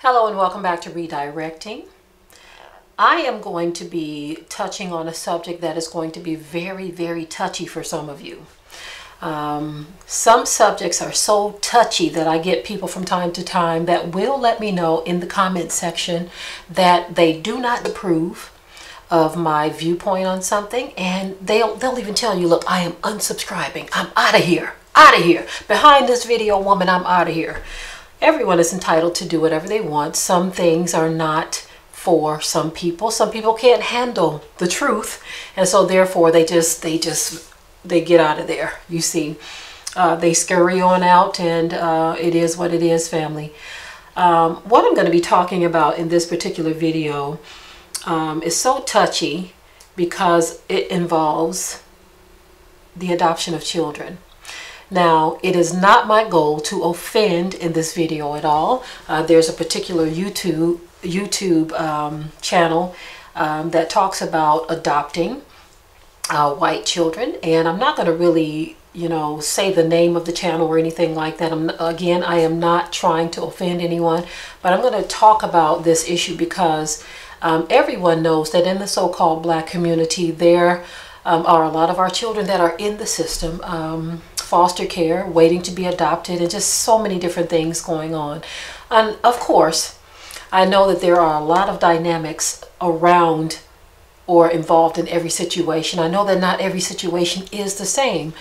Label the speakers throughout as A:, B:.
A: Hello and welcome back to Redirecting. I am going to be touching on a subject that is going to be very, very touchy for some of you. Some subjects are so touchy that I get people from time to time that will let me know in the comment section that they do not approve of my viewpoint on something, and they'll even tell you, look, I am unsubscribing. I'm out of here. Out of here. Behind this video, woman, I'm out of here. Everyone is entitled to do whatever they want. Some things are not for some people. Some people can't handle the truth, and so therefore they get out of there. You see, they scurry on out, and it is what it is, family. What I'm going to be talking about in this particular video is so touchy because it involves the adoption of children. Now, it is not my goal to offend in this video at all. There's a particular YouTube channel that talks about adopting white children, and I'm not going to really, say the name of the channel or anything like that. Again, I am not trying to offend anyone, but I'm going to talk about this issue because everyone knows that in the so-called black community, there are a lot of our children that are in the system, foster care, waiting to be adopted, and just so many different things going on. And of course, I know that there are a lot of dynamics around or involved in every situation. I know that not every situation is the same,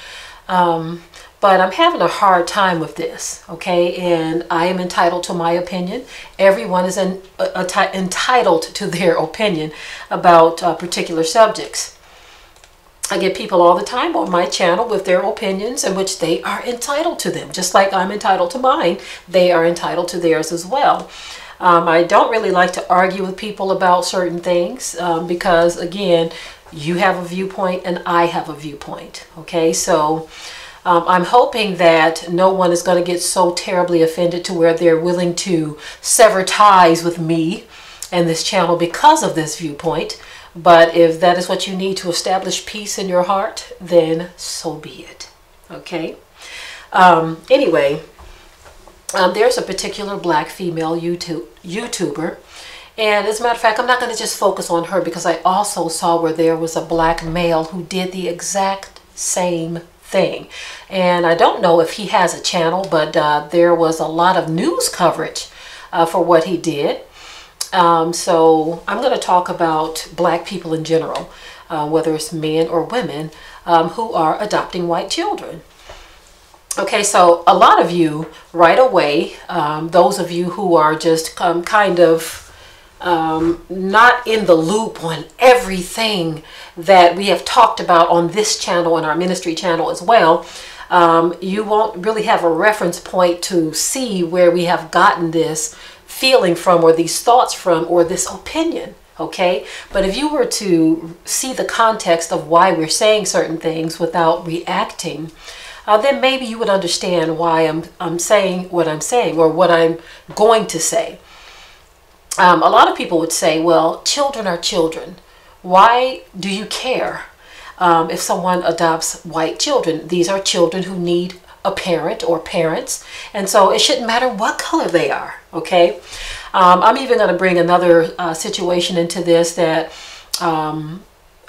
A: but I'm having a hard time with this, okay? And I am entitled to my opinion. Everyone is entitled to their opinion about particular subjects. I get people all the time on my channel with their opinions in which they are entitled to them. Just like I'm entitled to mine, they are entitled to theirs as well. I don't really like to argue with people about certain things because, again, you have a viewpoint and I have a viewpoint. Okay, so I'm hoping that no one is going to get so terribly offended to where they're willing to sever ties with me and this channel because of this viewpoint. But if that is what you need to establish peace in your heart, then so be it. Okay. Anyway, there's a particular black female YouTuber. And as a matter of fact, I'm not going to just focus on her because I also saw where there was a black male who did the exact same thing. And I don't know if he has a channel, but there was a lot of news coverage for what he did. So I'm going to talk about black people in general, whether it's men or women who are adopting white children. Okay, so a lot of you right away, those of you who are just kind of not in the loop on everything that we have talked about on this channel and our ministry channel as well, you won't really have a reference point to see where we have gotten this feeling from, or these thoughts from, or this opinion. Okay, but if you were to see the context of why we're saying certain things without reacting, then maybe you would understand why I'm saying what I'm saying, or what I'm going to say. A lot of people would say, well, children are children. Why do you care if someone adopts white children? These are children who need a parent or parents, and so it shouldn't matter what color they are. Okay, I'm even going to bring another situation into this that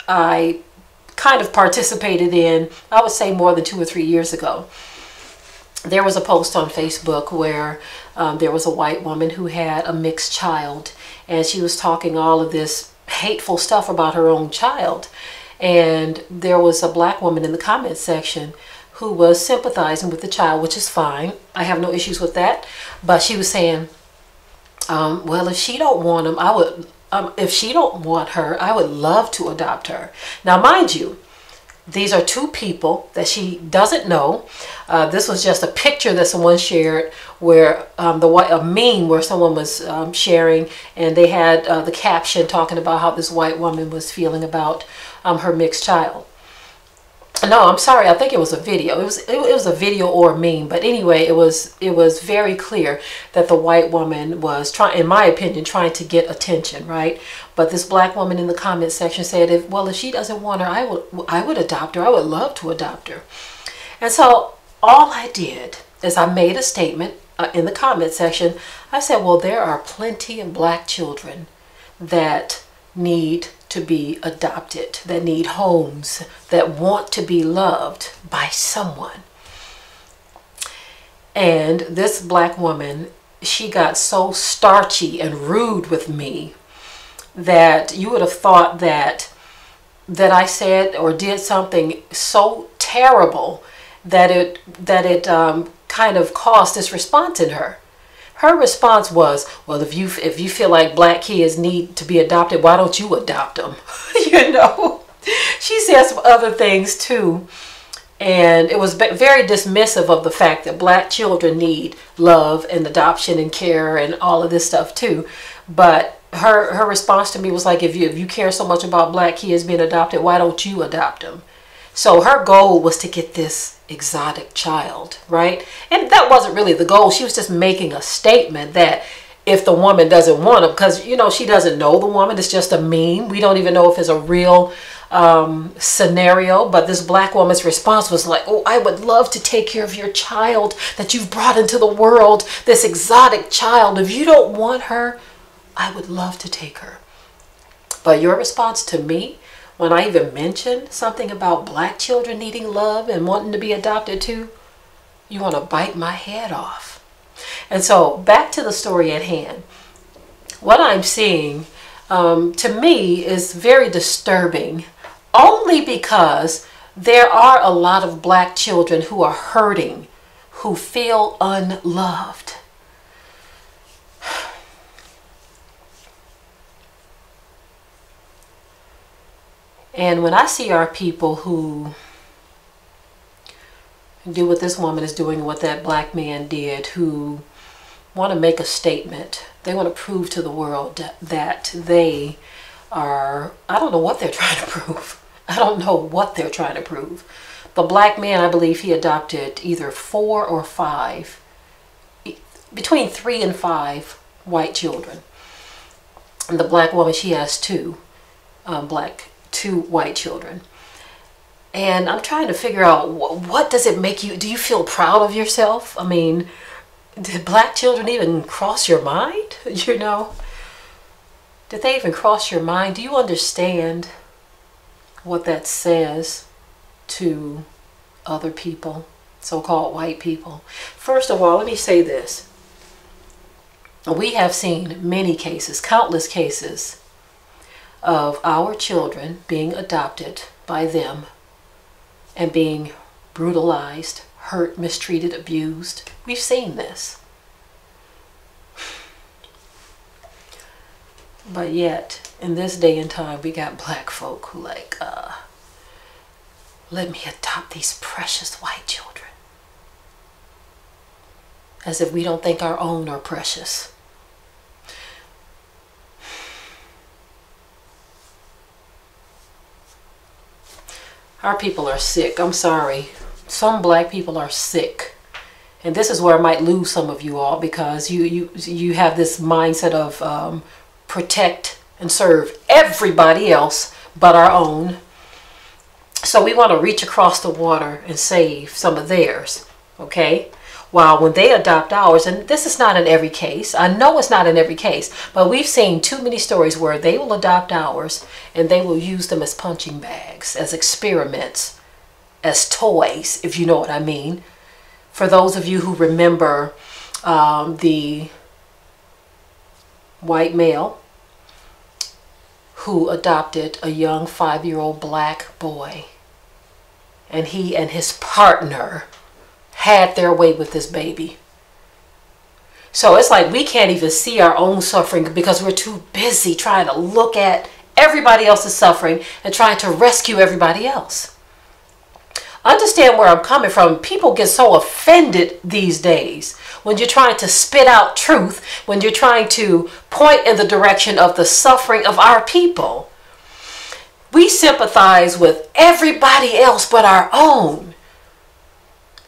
A: I kind of participated in, I would say more than 2 or 3 years ago. There was a post on Facebook where there was a white woman who had a mixed child, and she was talking all of this hateful stuff about her own child, and there was a black woman in the comment section who was sympathizing with the child, which is fine. I have no issues with that. But she was saying, well, if she don't want him, if she don't want her, I would love to adopt her. Now, mind you, these are two people that she doesn't know. This was just a picture that someone shared where a meme where someone was sharing, and they had the caption talking about how this white woman was feeling about her mixed child. No, I'm sorry. I think it was a video. It was a video or a meme. But anyway, it was very clear that the white woman was trying, in my opinion, trying to get attention, right? But this black woman in the comment section said, if she doesn't want her, I would adopt her. I would love to adopt her. And so all I did is I made a statement in the comment section, I said, well, there are plenty of black children that need to be adopted, that need homes, that want to be loved by someone. And this black woman, she got so starchy and rude with me that you would have thought that I said or did something so terrible that it kind of caused this response in her. Her response was, well, if you feel like black kids need to be adopted, why don't you adopt them? You know, she said some other things too. And it was very dismissive of the fact that black children need love and adoption and care and all of this stuff too. But her response to me was like, if you care so much about black kids being adopted, why don't you adopt them? So her goal was to get this exotic child, right? And that wasn't really the goal. She was just making a statement that if the woman doesn't want him, because, you know, she doesn't know the woman. It's just a meme. We don't even know if it's a real scenario. But this black woman's response was like, oh, I would love to take care of your child that you've brought into the world, this exotic child. If you don't want her, I would love to take her. But your response to me, when I even mentioned something about black children needing love and wanting to be adopted too, you want to bite my head off. And so back to the story at hand. What I'm seeing to me is very disturbing, only because there are a lot of black children who are hurting, who feel unloved. And when I see our people who do what this woman is doing, what that black man did, who want to make a statement, they want to prove to the world that they are, I don't know what they're trying to prove. I don't know what they're trying to prove. The black man, I believe he adopted either 4 or 5, between 3 and 5 white children. And the black woman, she has 2 white children. And I'm trying to figure out, what does it make you, do you feel proud of yourself? I mean, did black children even cross your mind? You know, did they even cross your mind? Do you understand what that says to other people, so-called white people? First of all, let me say this. We have seen many cases, countless cases, of our children being adopted by them and being brutalized, hurt, mistreated, abused. We've seen this. But yet, in this day and time, we got black folk who like, let me adopt these precious white children. As if we don't think our own are precious. Our people are sick. I'm sorry. Some black people are sick. And this is where I might lose some of you all, because you have this mindset of protect and serve everybody else but our own. So we want to reach across the water and save some of theirs. Okay? While when they adopt ours, and this is not in every case, I know it's not in every case, but we've seen too many stories where they will adopt ours and they will use them as punching bags, as experiments, as toys, if you know what I mean. For those of you who remember the white male who adopted a young 5-year-old black boy, and he and his partner had their way with this baby. So it's like we can't even see our own suffering because we're too busy trying to look at everybody else's suffering and trying to rescue everybody else. Understand where I'm coming from. People get so offended these days when you're trying to spit out truth, when you're trying to point in the direction of the suffering of our people. We sympathize with everybody else but our own.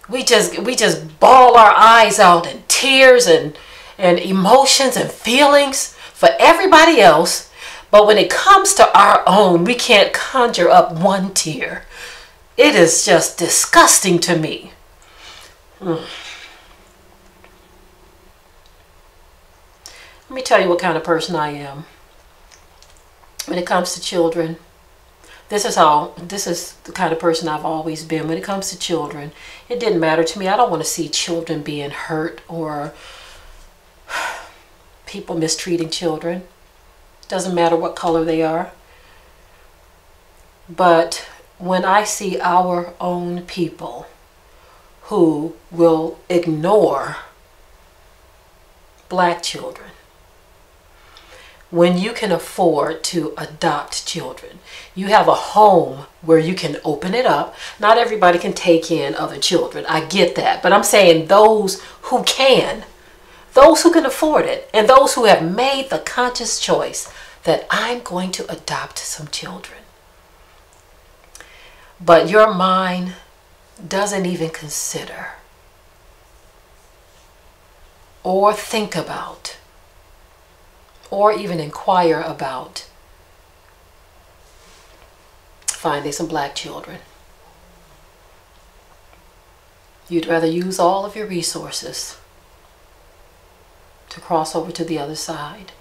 A: We just bawl our eyes out in tears and emotions and feelings for everybody else. But when it comes to our own, we can't conjure up one tear. It is just disgusting to me. Let me tell you what kind of person I am. When it comes to children, this is the kind of person I've always been. When it comes to children, it didn't matter to me. I don't want to see children being hurt or people mistreating children. Doesn't matter what color they are. But when I see our own people who will ignore black children, when you can afford to adopt children, you have a home where you can open it up. Not everybody can take in other children. I get that. But I'm saying those who can, those who can afford it, and those who have made the conscious choice that I'm going to adopt some children. But your mind doesn't even consider or think about or even inquire about finding some black children. You'd rather use all of your resources to cross over to the other side.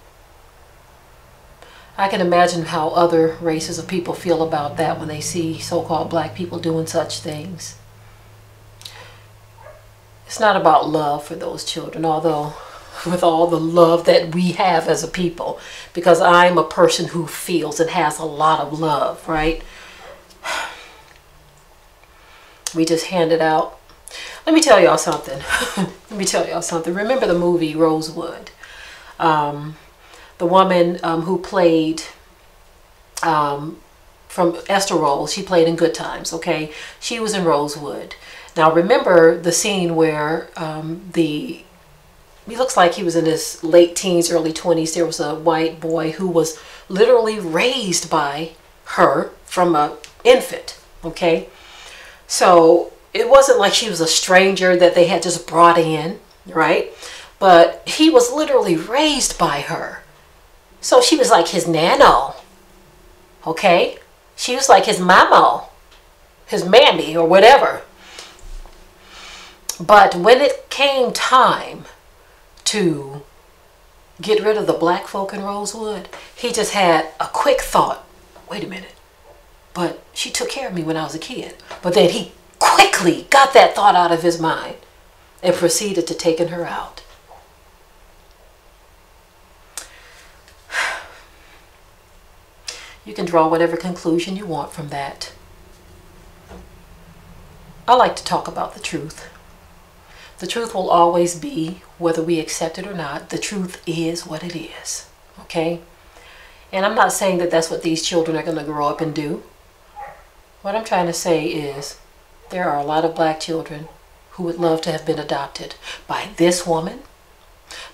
A: I can imagine how other races of people feel about that when they see so-called black people doing such things. It's not about love for those children, although with all the love that we have as a people, because I'm a person who feels and has a lot of love, right? We just hand it out. Let me tell y'all something. Let me tell y'all something. Remember the movie Rosewood? The woman who played from Esther Roll, she played in Good Times, okay? She was in Rosewood. Now remember the scene where he looks like he was in his late teens, early 20s. There was a white boy who was literally raised by her from an infant, okay? So it wasn't like she was a stranger that they had just brought in, right? But he was literally raised by her. So she was like his nano, okay? She was like his mama, his mammy, or whatever. But when it came time to get rid of the black folk in Rosewood, he just had a quick thought. Wait a minute, but she took care of me when I was a kid. But then he quickly got that thought out of his mind and proceeded to taking her out. You can draw whatever conclusion you want from that. I like to talk about the truth. The truth will always be, whether we accept it or not, the truth is what it is, okay? And I'm not saying that that's what these children are going to grow up and do. What I'm trying to say is there are a lot of black children who would love to have been adopted by this woman,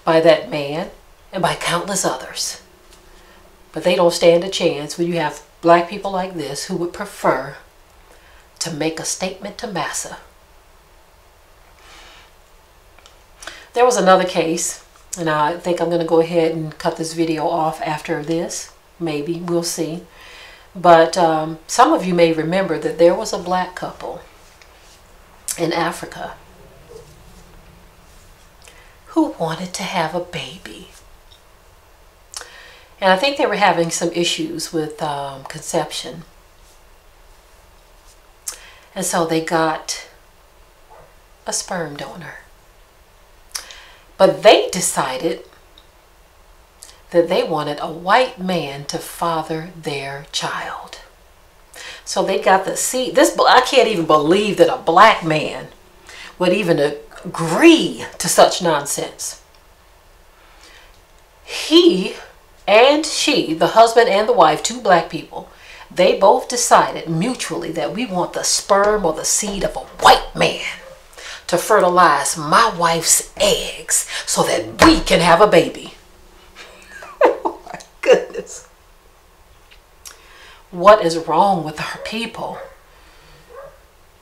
A: by that man, and by countless others. But they don't stand a chance when you have black people like this who would prefer to make a statement to massa. There was another case, and I think I'm going to go ahead and cut this video off after this. Maybe, we'll see. But some of you may remember that there was a black couple in Africa who wanted to have a baby. And I think they were having some issues with conception. And so they got a sperm donor. But they decided that they wanted a white man to father their child. So they got the seed. I can't even believe that a black man would even agree to such nonsense. He and she, the husband and the wife, two black people, they both decided mutually that we want the sperm or the seed of a white man to fertilize my wife's eggs so that we can have a baby. Oh my goodness. What is wrong with our people?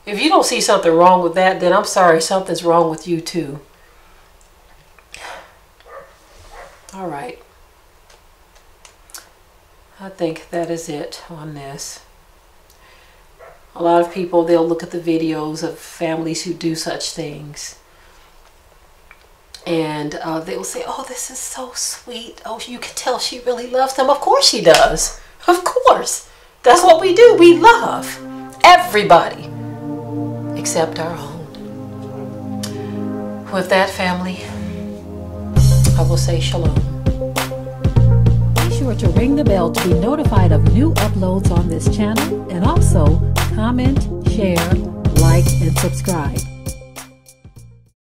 A: If you don't see something wrong with that, then I'm sorry, something's wrong with you too. All right. I think that is it on this. A lot of people, they'll look at the videos of families who do such things And they will say, oh, this is so sweet. Oh, you can tell she really loves them. Of course she does. Of course. That's what we do. We love everybody except our own. With that, family, I will say shalom. Be sure to ring the bell to be notified of new uploads on this channel, and also comment, share, like, and subscribe.